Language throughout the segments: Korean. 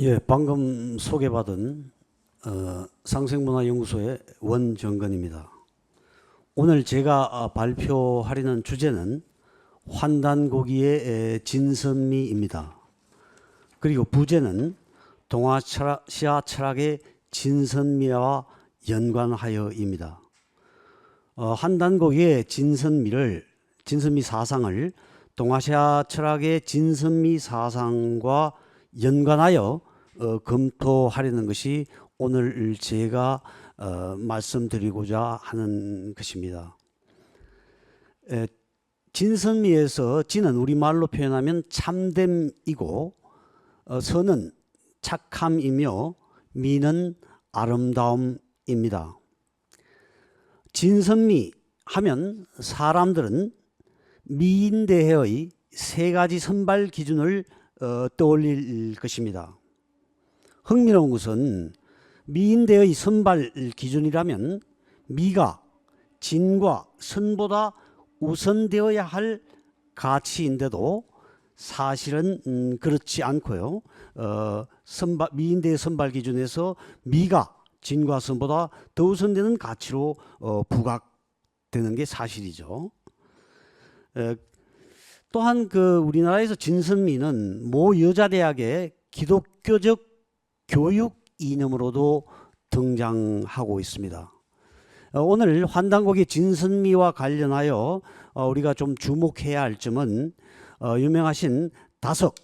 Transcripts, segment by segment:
예, 방금 소개받은 상생문화연구소의 원정근입니다. 오늘 제가 발표하려는 주제는 환단고기의 진선미입니다. 그리고 부제는 동아시아 철학의 진선미와 연관하여입니다. 환단고기의 진선미 사상을 동아시아 철학의 진선미 사상과 연관하여 검토하려는 것이 오늘 제가 말씀드리고자 하는 것입니다. 진선미에서 진은 우리말로 표현하면 참됨이고 선은 착함이며 미는 아름다움입니다. 진선미 하면 사람들은 미인대해의 세 가지 선발 기준을 떠올릴 것입니다. 흥미로운 것은 미인대의 선발 기준이라면 미가 진과 선보다 우선되어야 할 가치인데도 사실은 그렇지 않고요. 미인대의 선발 기준에서 미가 진과 선보다 더 우선되는 가치로 부각되는 게 사실이죠. 또한 우리나라에서 진선미는 모 여자대학의 기독교적 교육 이념으로도 등장하고 있습니다. 오늘 환단고기 진선미와 관련하여 우리가 좀 주목해야 할 점은 유명하신 다석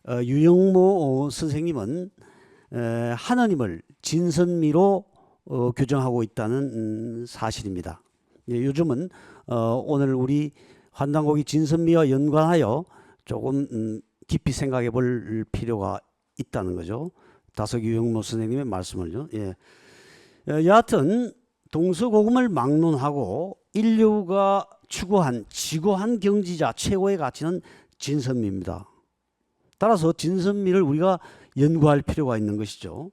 유영모 선생님은 하느님을 진선미로 규정하고 있다는 사실입니다. 요즘은 오늘 우리 환단고기 진선미와 연관하여 조금 깊이 생각해 볼 필요가 있다는 거죠. 다석 유영모 선생님의 말씀을요. 여하튼 동서고금을 막론하고 인류가 추구한 지고한 경지자 최고의 가치는 진선미입니다. 따라서 진선미를 우리가 연구할 필요가 있는 것이죠.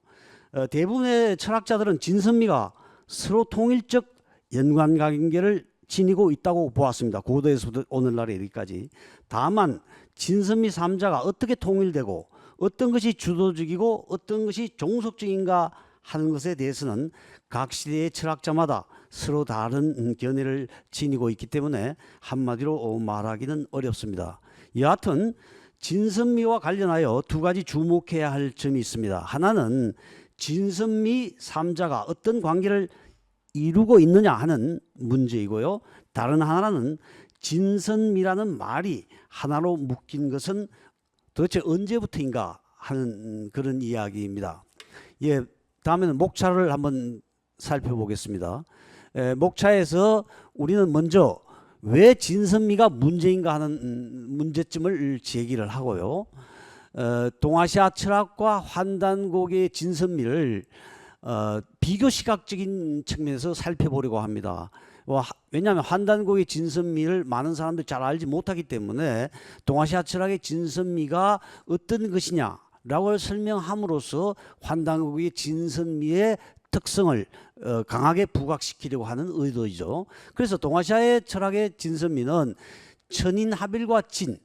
대부분의 철학자들은 진선미가 서로 통일적 연관관계를 지니고 있다고 보았습니다. 고도에서부터 오늘날에 이르기까지. 다만 진선미 3자가 어떻게 통일되고 어떤 것이 주도적이고 어떤 것이 종속적인가 하는 것에 대해서는 각 시대의 철학자마다 서로 다른 견해를 지니고 있기 때문에 한마디로 말하기는 어렵습니다. 여하튼 진선미와 관련하여 두 가지 주목해야 할 점이 있습니다. 하나는 진선미 3자가 어떤 관계를 이루고 있느냐 하는 문제이고요. 다른 하나는 진선미라는 말이 하나로 묶인 것은 도대체 언제부터인가 하는 그런 이야기입니다. 다음에는 목차를 한번 살펴보겠습니다. 목차에서 우리는 먼저 왜 진선미가 문제인가 하는 문제점을 제기를 하고요. 동아시아 철학과 환단고기의 진선미를 비교 시각적인 측면에서 살펴보려고 합니다. 왜냐하면 환단고기의 진선미를 많은 사람들이 잘 알지 못하기 때문에 동아시아 철학의 진선미가 어떤 것이냐라고 설명함으로써 환단고기의 진선미의 특성을 강하게 부각시키려고 하는 의도이죠. 그래서 동아시아의 철학의 진선미는 천인합일과 진,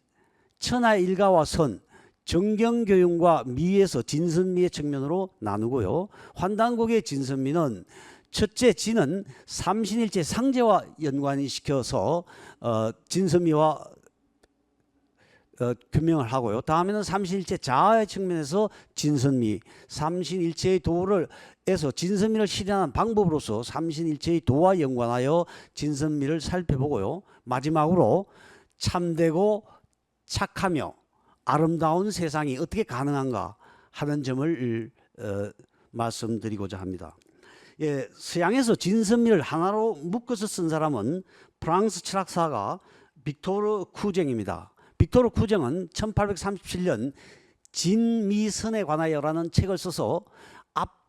천하일가와 선, 정경교육과 미에서 진선미의 측면으로 나누고요. 환단고기의 진선미는 첫째 진은 삼신일체 상제와 연관이 시켜서 진선미와 규명을 하고요. 다음에는 삼신일체 자아의 측면에서 진선미, 삼신일체의 도를 에서 진선미를 실현하는 방법으로서 삼신일체의 도와 연관하여 진선미를 살펴보고요. 마지막으로 참되고 착하며 아름다운 세상이 어떻게 가능한가 하는 점을 말씀드리고자 합니다. 서양에서 진선미를 하나로 묶어서 쓴 사람은 프랑스 철학사가 빅토르 쿠쟁입니다. 빅토르 쿠쟁은 1837년 진미선에 관하여라는 책을 써서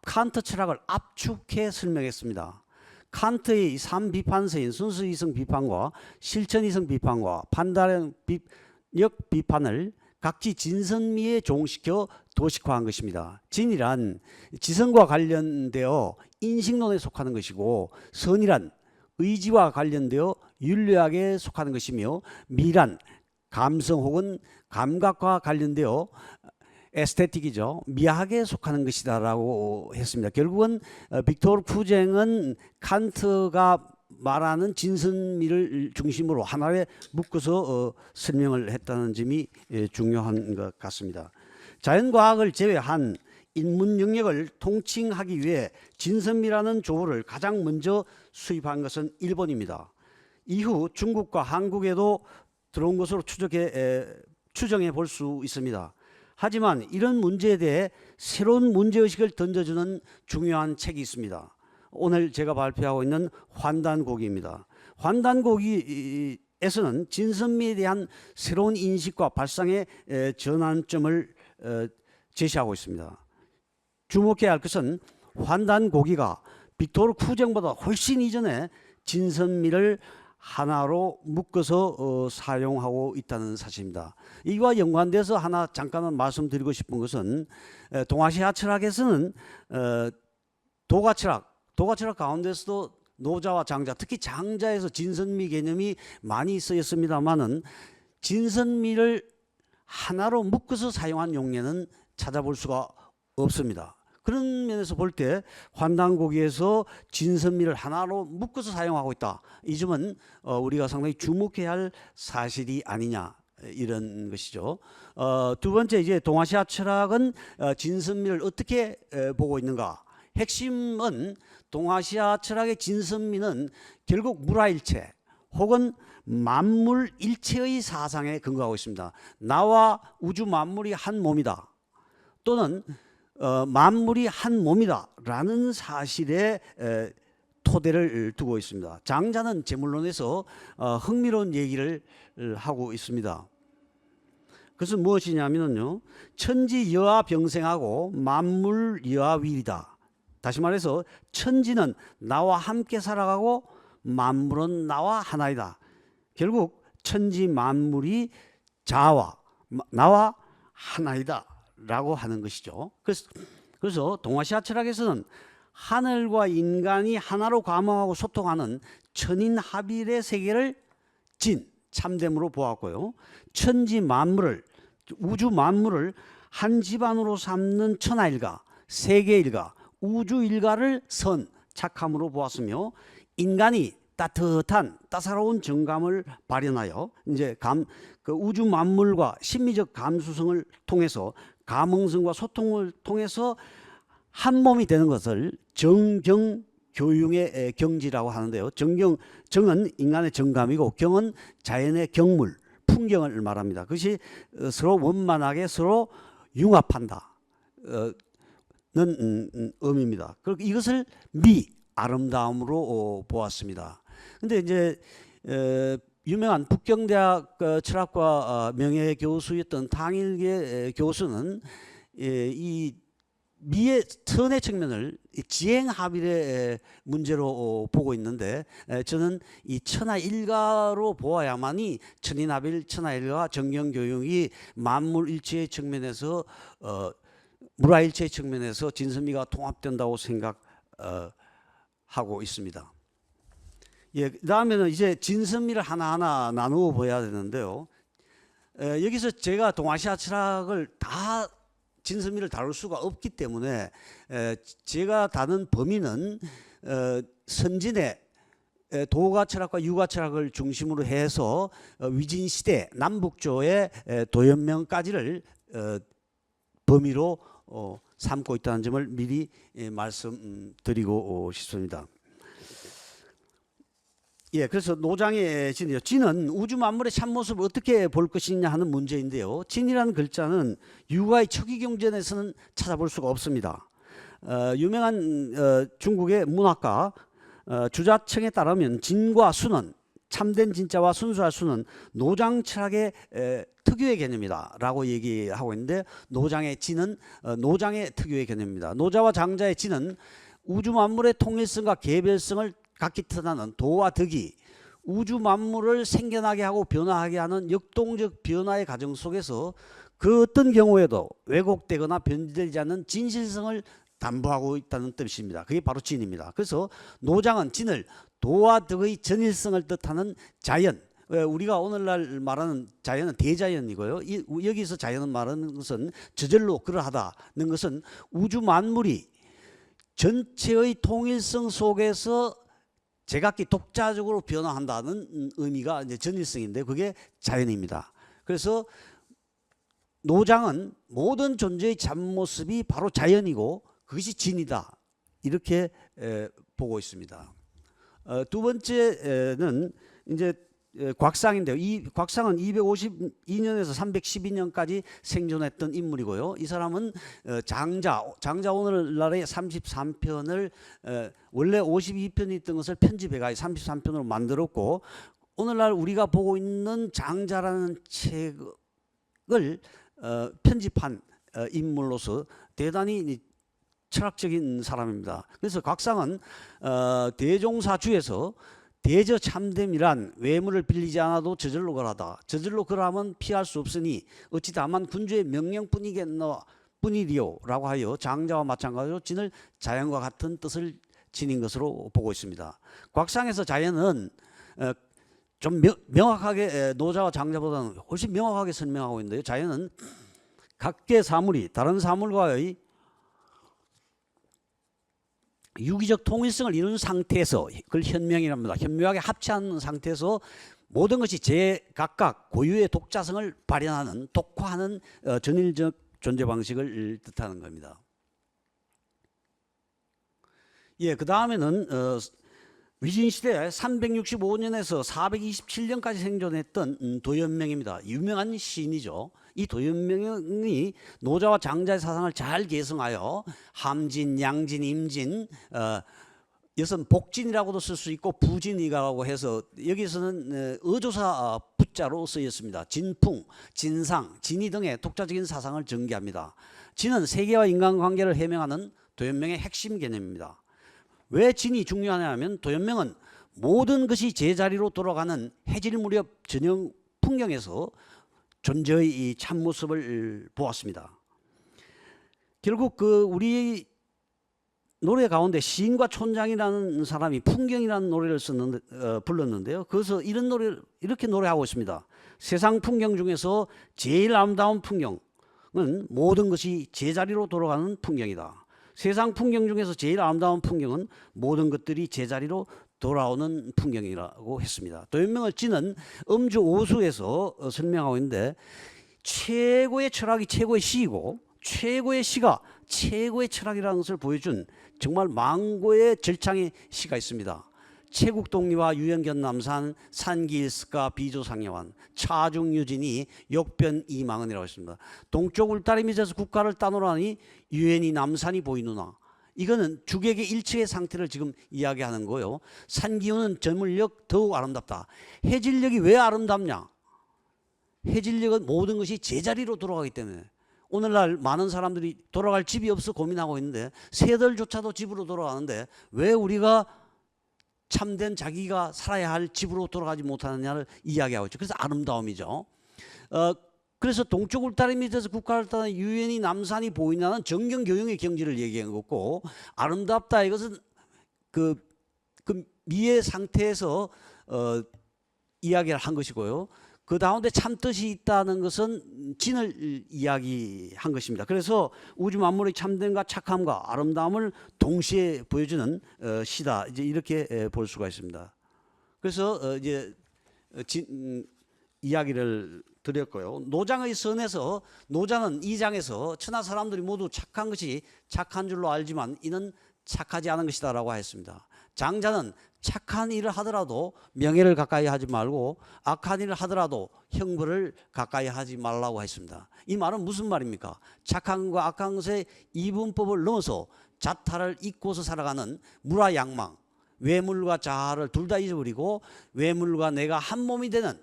칸트 철학을 압축해 설명했습니다. 칸트의 3비판서인 순수이성 비판과 실천이성 비판과 판단력 비판을 각지 진선미에 종시켜 도식화한 것입니다. 진이란 지성과 관련되어 인식론에 속하는 것이고, 선이란 의지와 관련되어 윤리학에 속하는 것이며, 미란 감성 혹은 감각과 관련되어 에스테틱이죠. 미학에 속하는 것이다라고 했습니다. 결국은 빅토르 쿠쟁은 칸트가 말하는 진선미를 중심으로 하나에 묶어서 설명을 했다는 점이 중요한 것 같습니다. 자연과학을 제외한 인문 영역을 통칭하기 위해 진선미라는 조어를 가장 먼저 수입한 것은 일본입니다. 이후 중국과 한국에도 들어온 것으로 추정해 볼 수 있습니다. 하지만 이런 문제에 대해 새로운 문제의식을 던져주는 중요한 책이 있습니다. 오늘 제가 발표하고 있는 환단고기입니다. 환단고기에서는 진선미에 대한 새로운 인식과 발상의 전환점을 제시하고 있습니다. 주목해야 할 것은 환단고기가 빅토르 쿠쟁보다 훨씬 이전에 진선미를 하나로 묶어서 사용하고 있다는 사실입니다. 이와 연관돼서 하나 잠깐만 말씀드리고 싶은 것은 동아시아 철학에서는 도가철학 가운데서도 노자와 장자, 특히 장자에서 진선미 개념이 많이 쓰였습니다만은 진선미를 하나로 묶어서 사용한 용례는 찾아볼 수가 없습니다. 그런 면에서 볼 때 환단고기에서 진선미를 하나로 묶어서 사용하고 있다. 이 점은 우리가 상당히 주목해야 할 사실이 아니냐, 이런 것이죠. 두 번째, 이제 동아시아 철학은 진선미를 어떻게 보고 있는가? 핵심은 동아시아 철학의 진선미는 결국 물화일체 혹은 만물일체의 사상에 근거하고 있습니다. 나와 우주 만물이 한 몸이다, 또는 만물이 한 몸이다 라는 사실에 토대를 두고 있습니다. 장자는 제물론에서 흥미로운 얘기를 하고 있습니다. 그것은 무엇이냐면요, 천지여와 병생하고 만물여와 위이다. 다시 말해서 천지는 나와 함께 살아가고 만물은 나와 하나이다. 결국 천지 만물이 자와 나와 하나이다 라고 하는 것이죠. 그래서 동아시아 철학에서는 하늘과 인간이 하나로 감화하고 소통하는 천인합일의 세계를 참됨으로 보았고요, 천지 만물을, 우주 만물을 한 집안으로 삼는 천하일가, 세계일가, 우주일가를 착함으로 보았으며, 인간이 따뜻한 따사로운 정감을 발현하여 이제 그 우주 만물과 심미적 감수성을 통해서, 감흥성과 소통을 통해서 한 몸이 되는 것을 정경교융의 경지라고 하는데요. 정은 인간의 정감이고 의경은 자연의 경물, 풍경을 말합니다. 그것이 서로 원만하게 서로 융합한다 는 의미입니다. 그리고 이것을 아름다움으로 보았습니다. 근데 이제 유명한 북경대학 철학과 명예교수였던 탕일계 교수는 이 미의 선의 측면을 지행합일의 문제로 보고 있는데, 저는 이 천하일가로 보아야만이 천인합일, 천하일가, 정경교육이 만물일체의 측면에서 물화일체의 측면에서 진선미가 통합된다고 생각하고 있습니다. 예, 그다음에는 이제 진선미를 하나하나 나누어 보야 되는데요. 여기서 제가 동아시아 철학을 다 진선미를 다룰 수가 없기 때문에 제가 다룬 범위는 선진의 도가 철학과 유가 철학을 중심으로 해서 위진 시대 남북조의 도연명까지를 범위로 삼고 있다는 점을 미리 말씀드리고 싶습니다. 예, 그래서 노장의 진이요. 진은 우주 만물의 참모습을 어떻게 볼 것이냐 하는 문제인데요. 진이라는 글자는 유가의 척이경전에서는 찾아볼 수가 없습니다. 유명한 중국의 문학가 주자청에 따르면 진과 수는, 참된 진짜와 순수할 수는 노장 철학의 특유의 개념이다 라고 얘기하고 있는데, 노장의 진은 노장의 특유의 개념입니다. 노자와 장자의 진은 우주 만물의 통일성과 개별성을 각기 드러나는 도와 덕이 우주 만물을 생겨나게 하고 변화하게 하는 역동적 변화의 과정 속에서 그 어떤 경우에도 왜곡되거나 변질되지 않는 진실성을 담보하고 있다는 뜻입니다. 그게 바로 진입니다. 그래서 노장은 진을 도와 덕의 전일성을 뜻하는 자연, 우리가 오늘날 말하는 자연은 대자연이고요. 여기서 자연은 말하는 것은 저절로 그러하다는 것은 우주 만물이 전체의 통일성 속에서 제각기 독자적으로 변화한다는 의미가 이제 전일성인데 그게 자연입니다. 그래서 노장은 모든 존재의 참모습이 바로 자연이고 그것이 진이다. 이렇게 보고 있습니다. 두 번째는 이제 곽상인데요. 이 곽상은 252년에서 312년까지 생존했던 인물이고요. 이 사람은 장자 오늘날의 33편을 원래 52편이 있던 것을 편집해가 33편으로 만들었고 오늘날 우리가 보고 있는 장자라는 책을 편집한 인물로서 대단히 철학적인 사람입니다. 그래서 곽상은 대종사주에서 대저 참됨이란 외물을 빌리지 않아도 저절로 걸하다. 저절로 걸하면 피할 수 없으니 어찌 다만 군주의 명령뿐이리요 라고 하여 장자와 마찬가지로 진을 자연과 같은 뜻을 지닌 것으로 보고 있습니다. 곽상에서 자연은 좀 명확하게 노자와 장자보다는 훨씬 명확하게 설명하고 있는데요. 자연은 각계 사물이 다른 사물과의 유기적 통일성을 이룬 상태에서 그걸 현명이랍니다. 현명하게 합치하는 상태에서 모든 것이 제각각 고유의 독자성을 발현하는 독화하는 전일적 존재 방식을 뜻하는 겁니다. 예, 그 다음에는 위진시대 365년에서 427년까지 생존했던 도연명입니다. 유명한 시인이죠. 이 도연명이 노자와 장자의 사상을 잘 계승하여 함진, 양진, 임진, 이것은 복진이라고도 쓸 수 있고 부진이라고 해서 여기서는 어조사 부자로 쓰였습니다. 진풍, 진상, 진이 등의 독자적인 사상을 전개합니다. 진은 세계와 인간관계를 해명하는 도연명의 핵심 개념입니다. 왜 진이 중요하냐면 도연명은 모든 것이 제자리로 돌아가는 해질 무렵 저녁 풍경에서 존재의 이 참모습을 보았습니다. 결국 우리 노래 가운데 시인과 촌장이라는 사람이 풍경이라는 노래를 불렀는데요. 그래서 이런 노래를 이렇게 노래하고 있습니다. 세상 풍경 중에서 제일 아름다운 풍경은 모든 것이 제자리로 돌아가는 풍경이다. 세상 풍경 중에서 제일 아름다운 풍경은 모든 것들이 제자리로 돌아오는 풍경이라고 했습니다. 도연명을 진은 음주 오수에서 설명하고 있는데 최고의 철학이 최고의 시이고 최고의 시가 최고의 철학이라는 것을 보여준 정말 망고의 절창의 시가 있습니다. 채국동리와 유연견남산 산기일스가 비조상여완 차중유진이 역변이망은이라고 했습니다. 동쪽 울타리 밑에서 국가를 따놓으라니 유엔이 남산이 보이누나. 이거는 주객의 일체의 상태를 지금 이야기하는 거예요. 산기운은 저물력 더욱 아름답다. 해질녘이 왜 아름답냐? 해질녘은 모든 것이 제자리로 돌아가기 때문에. 오늘날 많은 사람들이 돌아갈 집이 없어 고민하고 있는데 새들조차도 집으로 돌아가는데 왜 우리가 참된 자기가 살아야 할 집으로 돌아가지 못하느냐를 이야기하고 있죠. 그래서 아름다움이죠. 그래서 동쪽 울타리 밑에서 국가를 따는 유엔이 남산이 보이냐는 정경교영의 경지를 얘기한 거고 아름답다 이것은 그 미의 상태에서 이야기를 한 것이고요. 그 가운데 참뜻이 있다는 것은 진을 이야기한 것입니다. 그래서 우주 만물의 참됨과 착함과 아름다움을 동시에 보여주는 시다. 이제 이렇게 볼 수가 있습니다. 그래서 이제 이야기를 드렸고요. 노장의 선에서 노자는 이 장에서 천하 사람들이 모두 착한 것이 착한 줄로 알지만 이는 착하지 않은 것이다라고 했습니다. 장자는 착한 일을 하더라도 명예를 가까이 하지 말고 악한 일을 하더라도 형벌을 가까이 하지 말라고 했습니다. 이 말은 무슨 말입니까? 착한 것과 악한 것의 이분법을 넘어서 자타를 잊고서 살아가는 무라양망, 외물과 자아를 둘 다 잊어버리고 외물과 내가 한 몸이 되는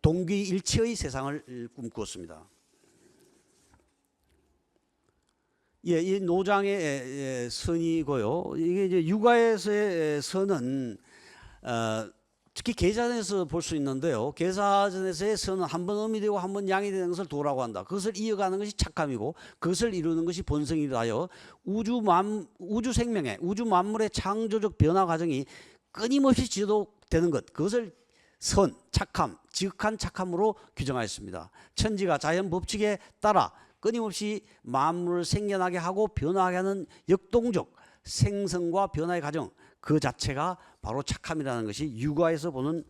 동기일체의 세상을 꿈꾸었습니다. 예, 이 노장의 선이고요. 이게 이제 육아에서의 선은 특히 계사전에서 볼 수 있는데요. 계사전에서의 선은 한 번 음이 되고 한 번 양이 되는 것을 도라고 한다. 그것을 이어가는 것이 착함이고 그것을 이루는 것이 본성이라 하여 우주 생명의 우주 만물의 창조적 변화 과정이 끊임없이 지속되는 것, 그것을 선, 착함, 지극한 착함으로 규정하였습니다. 천지가 자연 법칙에 따라 끊임없이 만물을 생겨나게 하고 변화하게 하는 역동적 생성과 변화의 과정, 그 자체가 바로 착함이라는 것이 육아에서 보는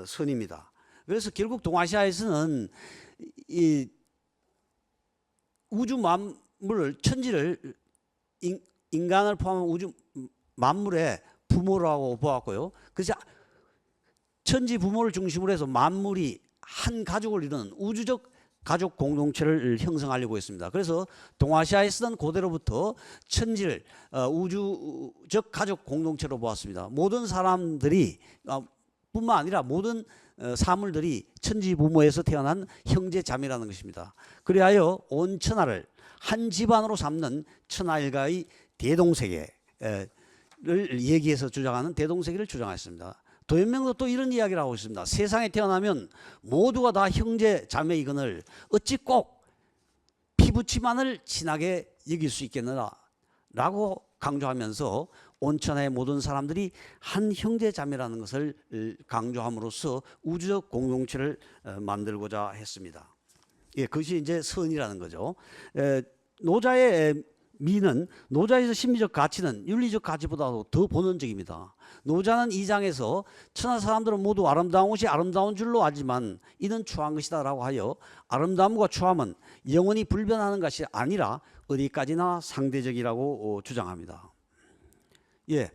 선입니다. 그래서 결국 동아시아에서는 이 우주 만물을, 천지를, 인간을 포함한 우주 만물의 부모라고 보았고요. 그래서 천지 부모를 중심으로 해서 만물이 한 가족을 이루는 우주적 가족 공동체를 형성하려고 했습니다. 그래서 동아시아에서는 고대로부터 천지를 우주적 가족 공동체로 보았습니다. 모든 사람들이 뿐만 아니라 모든 사물들이 천지 부모에서 태어난 형제 자매라는 것입니다. 그리하여 온 천하를 한 집안으로 삼는 천하일가의 대동세계를 얘기해서 주장하는 대동세계를 주장했습니다. 도연명도 또 이런 이야기를 하고 있습니다. 세상에 태어나면 모두가 다 형제 자매이거늘 어찌 꼭 피부치만을 친하게 여길 수 있겠느냐 라고 강조하면서 온천하의 모든 사람들이 한 형제 자매라는 것을 강조함으로써 우주적 공동체를 만들고자 했습니다. 예, 그것이 이제 선이라는 거죠. 노자의 미는, 노자에서 심리적 가치는 윤리적 가치보다도 더 본원적입니다. 노자는 이 장에서 천하 사람들은 모두 아름다운 것이 아름다운 줄로 알지만 이는 추한 것이다 라고 하여 아름다움과 추함은 영원히 불변하는 것이 아니라 어디까지나 상대적이라고 주장합니다. 예,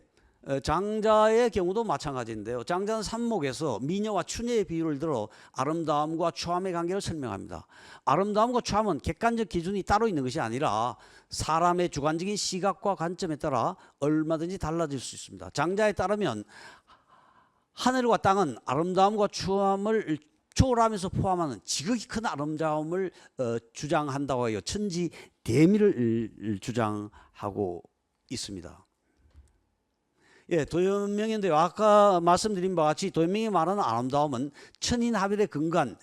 장자의 경우도 마찬가지인데요. 장자는 삼목에서 미녀와 추녀의 비유를 들어 아름다움과 추함의 관계를 설명합니다. 아름다움과 추함은 객관적 기준이 따로 있는 것이 아니라 사람의 주관적인 시각과 관점에 따라 얼마든지 달라질 수 있습니다. 장자에 따르면 하늘과 땅은 아름다움과 추함을 초월하면서 포함하는 지극히 큰 아름다움을 주장한다고 하여 천지 대미를 주장하고 있습니다. 예, 도연명인데요. 아까 말씀드린 바와 같이 도연명이 말하는 아름다움은 천인합일에 근거한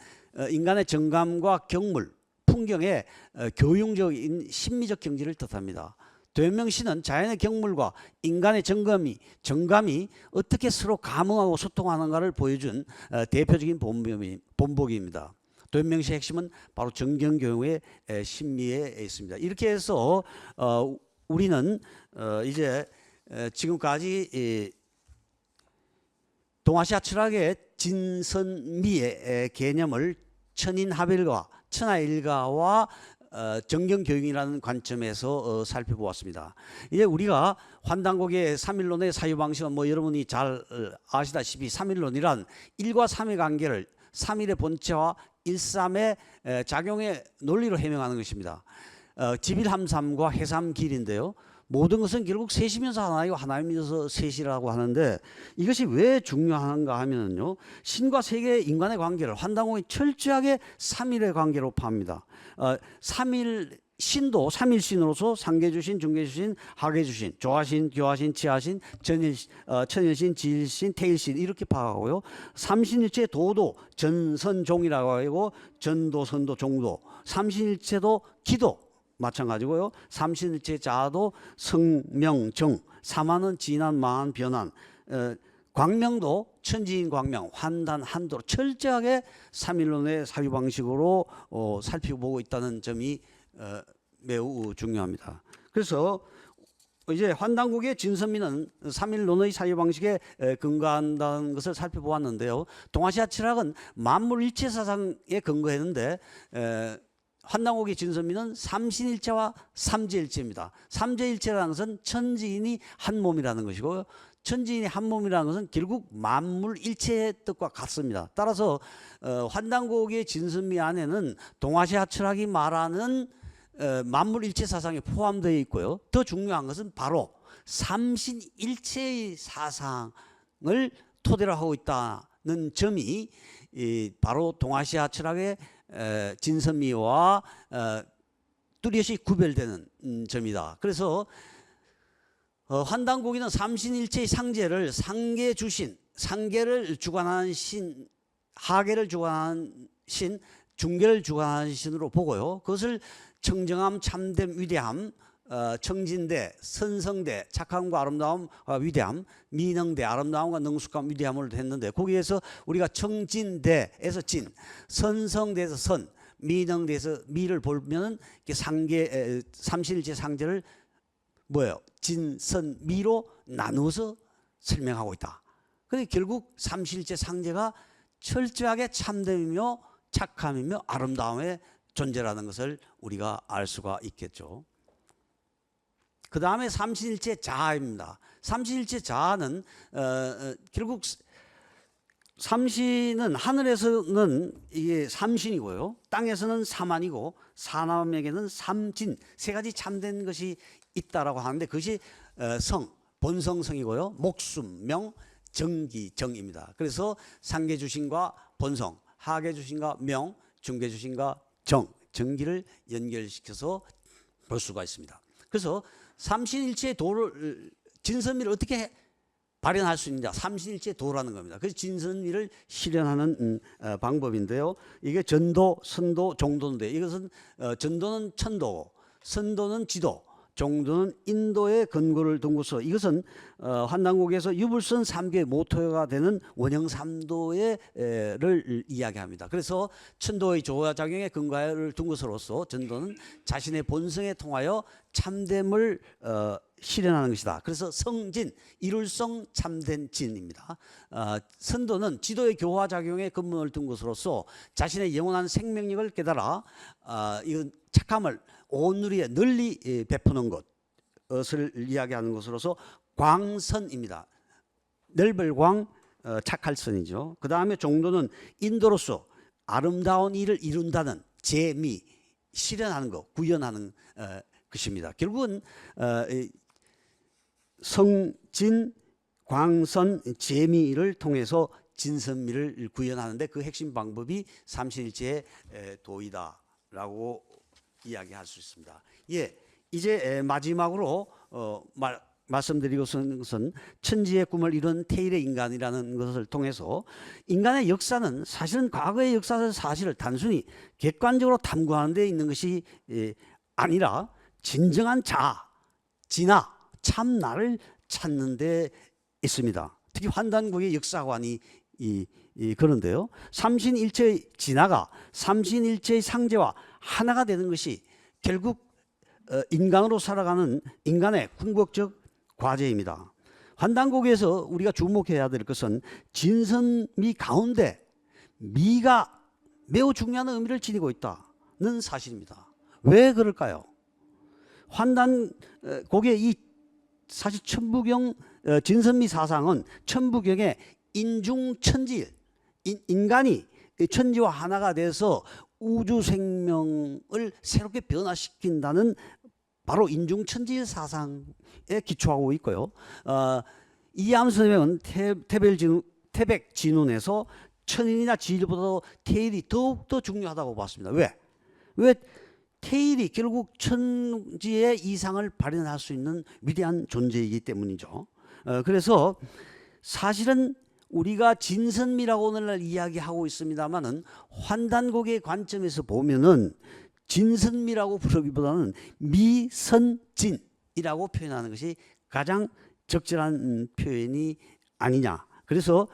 인간의 정감과 경물, 풍경의 교육적인 심미적 경지를 뜻합니다. 도연명 시는 자연의 경물과 인간의 정감이 어떻게 서로 감흥하고 소통하는가를 보여준 대표적인 본보기입니다. 도연명 시의 핵심은 바로 정경교육의 심미에 있습니다. 이렇게 해서 우리는 이제 지금까지 동아시아 철학의 진선미의 개념을 천인합일과 천하일가와 정경교육이라는 관점에서 살펴보았습니다. 이제 우리가 환단고기의 삼일론의 사유방식은 여러분이 잘 아시다시피 삼일론이란 1과 3의 관계를 3일의 본체와 1,3의 작용의 논리로 해명하는 것입니다. 지빌함삼과 해삼길인데요. 모든 것은 결국 셋이면서 하나이고 하나이면서 셋이라고 하는데 이것이 왜 중요한가 하면요. 신과 세계 인간의 관계를 환단공이 철저하게 삼일의 관계로 팝니다. 삼일 신도 삼일신으로서 상계주신, 중계주신, 하계주신, 조하신, 교하신, 치하신, 천일신, 지일신, 태일신 이렇게 파악하고요. 삼신일체 도도 전선종이라고 하고 전도, 선도, 종도, 삼신일체도 기도 마찬가지고요. 삼신일체 자도 성명정, 삼한은 진한, 망한, 변한, 광명도 천지인 광명, 환단, 한도로 철저하게 삼일론의 사유 방식으로 살펴보고 있다는 점이 매우 중요합니다. 그래서 이제 환단국의 진선미는 삼일론의 사유 방식에 근거한다는 것을 살펴보았는데요. 동아시아 철학은 만물 일체 사상에 근거했는데 환단국의 진선미는 삼신일체와 삼재일체입니다. 삼재일체라는 것은 천지인이 한 몸이라는 것이고요. 천지인이 한 몸이라는 것은 결국 만물 일체의 뜻과 같습니다. 따라서 환단국의 진선미 안에는 동아시아 철학이 말하는 만물 일체 사상이 포함되어 있고요. 더 중요한 것은 바로 삼신일체의 사상을 토대로 하고 있다는 점이 바로 동아시아 철학의 진선미와 뚜렷이 구별되는 점이다. 그래서 환단고기는 삼신일체의 상제를 상계 주신, 상계를 주관하는 신, 하계를 주관하는 신, 중계를 주관하는 신으로 보고요. 그것을 청정함, 참됨, 위대함, 청진대, 선성대, 착함과 아름다움, 위대함, 미능대, 아름다움과 능숙함, 위대함을 했는데 거기에서 우리가 청진대에서 진, 선성대에서 선, 미능대에서 미를 보면은 상계 삼신일체 상제를 뭐예요? 진, 선, 미로 나누어서 설명하고 있다. 근데 결국 삼신일체 상제가 철저하게 참됨이며 착함이며 아름다움의 존재라는 것을 우리가 알 수가 있겠죠. 그 다음에 삼신일체 자아입니다. 삼신일체 자아는 결국 삼신은 하늘에서는 이게 삼신이고요, 땅에서는 삼안이고 사람에게는 삼진, 세 가지 참된 것이 있다라고 하는데 그것이 성, 본성성이고요, 목숨, 명, 정기, 정입니다. 그래서 상계주신과 본성, 하계주신과 명, 중계주신과 정, 정기를 연결시켜서 볼 수가 있습니다. 그래서 삼신일체의 도를, 진선미를 어떻게 발현할 수 있느냐, 삼신일체의 도라는 겁니다. 그래서 진선미를 실현하는 방법인데요. 이게 전도, 선도, 종도인데 이것은 전도는 천도고 선도는 지도, 종도는 인도의 근거를 둔고서 이것은 환단곡에서 유불선 3개의 모토가 되는 원형 3도를 이야기합니다. 그래서 천도의 조화작용의 근거를 둔 것으로서 전도는 자신의 본성에 통하여 참됨을 실현하는 것이다. 그래서 성진, 이룰성 참된 진입니다. 선도는 지도의 교화작용에 근본을 둔 것으로서 자신의 영원한 생명력을 깨달아 이건 착함을 온누리에 널리 베푸는 것을 이야기하는 것으로서 광선입니다. 넓을 광, 착할 선이죠. 그 다음에 종도는 인도로서 아름다운 일을 이룬다는 재미, 실현하는 것, 구현하는 것입니다. 결국은 성진, 광선, 재미를 통해서 진선미를 구현하는데 그 핵심 방법이 삼신일체의 도이다라고 이야기할 수 있습니다. 예, 이제 마지막으로 말씀드리고선 것은 천지의 꿈을 이룬 태일의 인간이라는 것을 통해서 인간의 역사는 사실은 과거의 역사의 사실을 단순히 객관적으로 탐구하는 데 있는 것이 아니라 진정한 자아, 진화, 참나를 찾는 데 있습니다. 특히 환단국의 역사관이 그런데요. 삼신일체의 진화가 삼신일체의 상제와 하나가 되는 것이 결국 인간으로 살아가는 인간의 궁극적 과제입니다. 환단곡에서 우리가 주목해야 될 것은 진선미 가운데 미가 매우 중요한 의미를 지니고 있다는 사실입니다. 왜 그럴까요? 환단곡의 이 사실 천부경 진선미 사상은 천부경의 인중천지일, 인간이 천지와 하나가 돼서 우주 생명을 새롭게 변화시킨다는 바로 인중천지의 사상에 기초하고 있고요. 이암 선생은 태백진운에서 천인이나 지일보다 태일이 더욱더 중요하다고 봤습니다. 왜? 태일이 결국 천지의 이상을 발현할 수 있는 위대한 존재이기 때문이죠. 그래서 사실은 우리가 진선미라고 오늘날 이야기하고 있습니다만은 환단곡의 관점에서 보면은 진선미라고 부르기보다는 미선진이라고 표현하는 것이 가장 적절한 표현이 아니냐. 그래서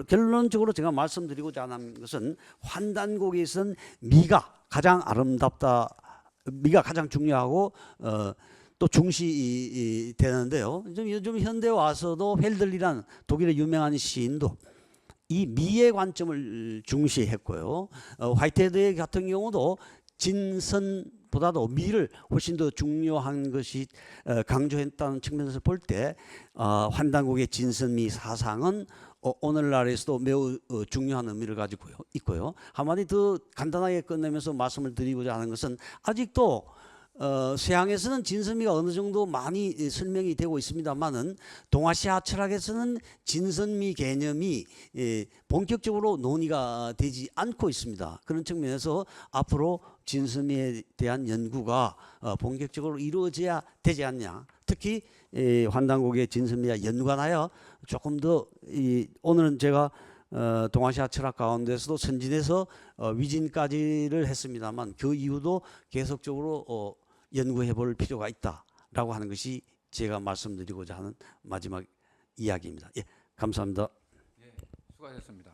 결론적으로 제가 말씀드리고자 하는 것은 환단곡에서는 미가 가장 아름답다, 미가 가장 중요하고 또 중시되는데요. 요즘 현대 와서도 헬들리란 독일의 유명한 시인도 이 미의 관점을 중시했고요. 화이트헤드 같은 경우도 진선보다도 미를 훨씬 더 중요한 것이 강조했다는 측면에서 볼 때 환단곡의 진선미 사상은 오늘날에서도 매우 중요한 의미를 가지고 있고요. 한마디 더 간단하게 끝내면서 말씀을 드리고자 하는 것은 아직도 서양에서는 진선미가 어느 정도 많이 설명이 되고 있습니다만은 동아시아 철학에서는 진선미 개념이 본격적으로 논의가 되지 않고 있습니다. 그런 측면에서 앞으로 진선미에 대한 연구가 본격적으로 이루어져야 되지 않냐. 특히 환단곡의 진선미와 연관하여 조금 더 오늘은 제가 동아시아 철학 가운데서도 선진에서 위진까지를 했습니다만 그 이후도 계속적으로 연구해 볼 필요가 있다라고 하는 것이 제가 말씀드리고자 하는 마지막 이야기입니다. 예, 감사합니다. 예, 수고하셨습니다.